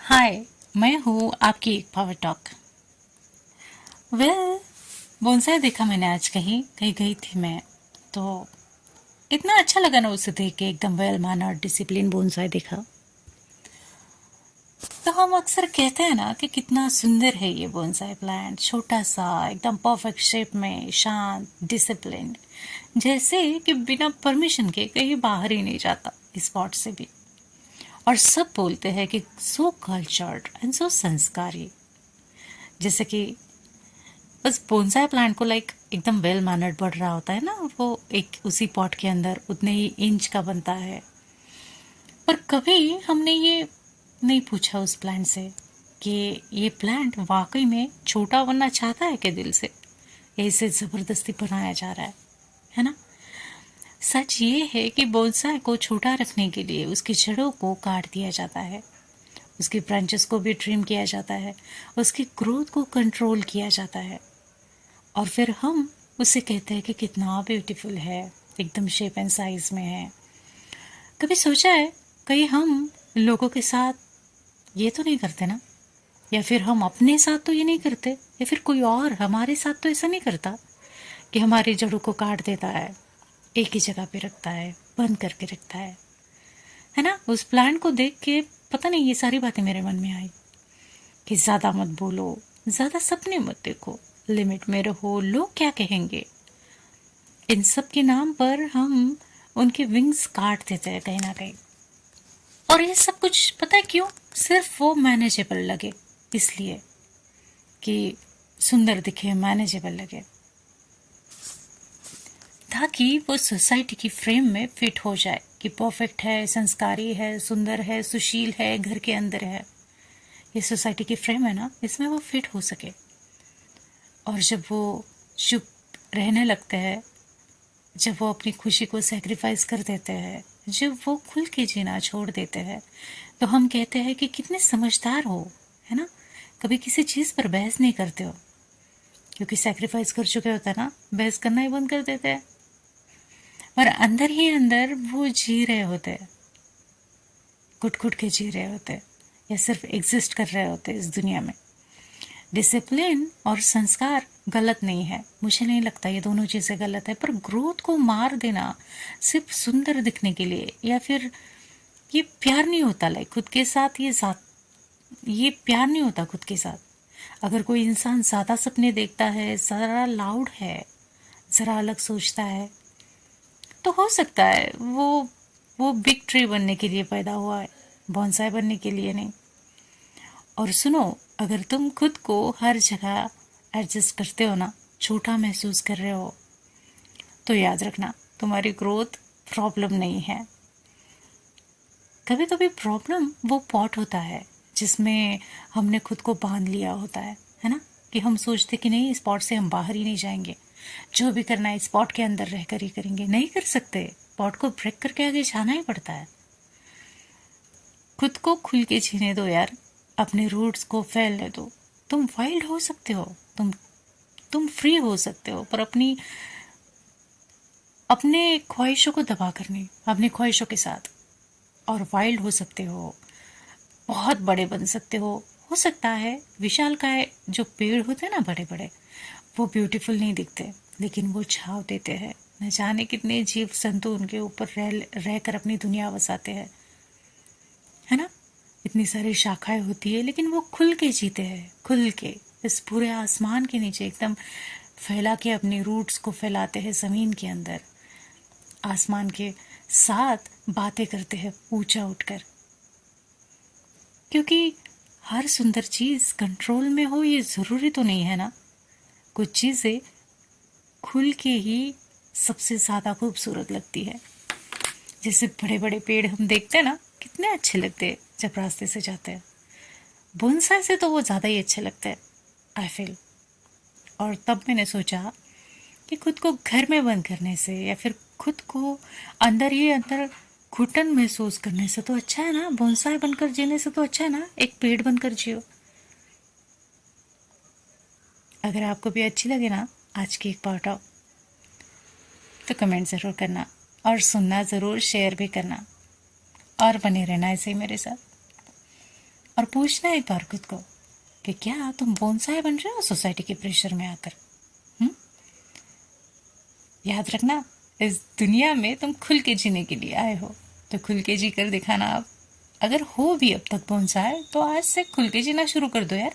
हाय। मैं हूँ आपकी एक पावर टॉक। वेल, बोनसाई देखा मैंने आज कहीं कहीं गई थी मैं। तो इतना अच्छा लगा ना उसे देख के, एकदम वेल मैनर डिसिप्लिन बोनसाई देखा। तो हम अक्सर कहते हैं ना कि कितना सुंदर है ये बोनसाई प्लांट, छोटा सा एकदम परफेक्ट शेप में, शांत, डिसिप्लिन, जैसे कि बिना परमिशन के कहीं बाहर ही नहीं जाता इस पॉट से भी। और सब बोलते हैं कि सो कल्चर्ड एंड सो संस्कारी, जैसे कि बस बोनसाई प्लांट को एकदम वेल मैनर्ड बढ़ रहा होता है ना, वो एक उसी पॉट के अंदर उतने ही इंच का बनता है। पर कभी हमने ये नहीं पूछा उस प्लांट से कि ये प्लांट वाकई में छोटा बनना चाहता है क्या दिल से, या इसे जबरदस्ती बनाया जा रहा है ना। सच ये है कि बोनसाई को छोटा रखने के लिए उसकी जड़ों को काट दिया जाता है, उसकी ब्रांचेस को भी ट्रिम किया जाता है, उसकी ग्रोथ को कंट्रोल किया जाता है, और फिर हम उसे कहते हैं कि कितना ब्यूटीफुल है, एकदम शेप एंड साइज में है। कभी सोचा है कहीं हम लोगों के साथ ये तो नहीं करते ना, या फिर हम अपने साथ तो ये नहीं करते, या फिर कोई और हमारे साथ तो ऐसा नहीं करता कि हमारी जड़ों को काट देता है, एक ही जगह पे रखता है, बंद करके रखता है ना। उस प्लांट को देख के पता नहीं ये सारी बातें मेरे मन में आई कि ज्यादा मत बोलो, ज्यादा सपने मत देखो, लिमिट में रहो, लोग क्या कहेंगे। इन सब के नाम पर हम उनके विंग्स काट देते हैं कहीं ना कहीं। और ये सब कुछ पता है क्यों? सिर्फ वो मैनेजेबल लगे, इसलिए कि सुंदर दिखे, मैनेजेबल लगे, ताकि वो सोसाइटी की फ्रेम में फिट हो जाए कि परफेक्ट है, संस्कारी है, सुंदर है, सुशील है, घर के अंदर है। ये सोसाइटी की फ्रेम है ना, इसमें वो फिट हो सके। और जब वो चुप रहने लगते हैं, जब वो अपनी खुशी को सेक्रीफाइस कर देते हैं, जब वो खुल के जीना छोड़ देते हैं, तो हम कहते हैं कि कितने समझदार हो, है ना। कभी किसी चीज़ पर बहस नहीं करते हो, क्योंकि सेक्रीफाइस कर चुके होते हैं ना, बहस करना ही बंद कर देते हैं। और अंदर ही अंदर वो जी रहे होते हैं, घुट घुट के जी रहे होते हैं, या सिर्फ एग्जिस्ट कर रहे होते हैं इस दुनिया में। डिसिप्लिन और संस्कार गलत नहीं है, मुझे नहीं लगता ये दोनों चीज़ें गलत है। पर ग्रोथ को मार देना सिर्फ सुंदर दिखने के लिए, या फिर ये प्यार नहीं होता। खुद के साथ ये प्यार नहीं होता खुद के साथ। अगर कोई इंसान ज़्यादा सपने देखता है, ज़रा लाउड है, ज़रा अलग सोचता है, तो हो सकता है वो बिग ट्री बनने के लिए पैदा हुआ है, बॉन्साई बनने के लिए नहीं। और सुनो, अगर तुम खुद को हर जगह एडजस्ट करते हो ना, छोटा महसूस कर रहे हो, तो याद रखना तुम्हारी ग्रोथ प्रॉब्लम नहीं है। कभी कभी प्रॉब्लम वो पॉट होता है जिसमें हमने खुद को बांध लिया होता है ना। कि हम सोचते कि नहीं, इस पॉट से हम बाहर ही नहीं जाएंगे, जो भी करना है इस पॉट के अंदर रहकर ही करेंगे। नहीं कर सकते, पॉट को ब्रेक करके आगे जाना ही पड़ता है। खुद को खुल के जीने दो यार, अपने रूट्स को फैलने दो। तुम वाइल्ड हो सकते हो, तुम फ्री हो सकते हो, पर अपने ख्वाहिशों को दबा कर नहीं, अपनी ख्वाहिशों के साथ। और वाइल्ड हो सकते हो, बहुत बड़े बन सकते हो सकता है विशालकाय जो पेड़ होते हैं ना, बड़े बड़े, वो ब्यूटीफुल नहीं दिखते, लेकिन वो छाव देते हैं। न जाने कितने जीव जंतु उनके ऊपर रह कर अपनी दुनिया बसाते हैं, है ना। इतनी सारी शाखाएं होती है, लेकिन वो खुल के जीते हैं, खुल के इस पूरे आसमान के नीचे एकदम फैला के अपने रूट्स को फैलाते हैं जमीन के अंदर, आसमान के साथ बातें करते हैं ऊंचा उठकर। क्योंकि हर सुंदर चीज कंट्रोल में हो ये जरूरी तो नहीं है ना। कुछ चीजें खुल के ही सबसे ज्यादा खूबसूरत लगती है। जैसे बड़े बड़े पेड़ हम देखते हैं ना, कितने अच्छे लगते हैं जब रास्ते से जाते हैं। बोनसाई से तो वो ज्यादा ही अच्छे लगते हैं, आई फील। और तब मैंने सोचा कि खुद को घर में बंद करने से, या फिर खुद को अंदर ही अंदर घुटन महसूस करने से तो अच्छा है ना, बोनसाई बनकर जीने से तो अच्छा है ना एक पेड़ बनकर जियो। अगर आपको भी अच्छी लगे ना आज की एक पार्ट ऑफ, तो कमेंट ज़रूर करना, और सुनना ज़रूर, शेयर भी करना, और बने रहना ऐसे ही मेरे साथ। और पूछना एक बार खुद को कि क्या तुम बोनसाई बन रहे हो सोसाइटी के प्रेशर में आकर। हम्म? याद रखना, इस दुनिया में तुम खुल के जीने के लिए आए हो, तो खुल के जी कर दिखाना। आप अगर हो भी अब तक बोनसाई, तो आज से खुल के जीना शुरू कर दो यार।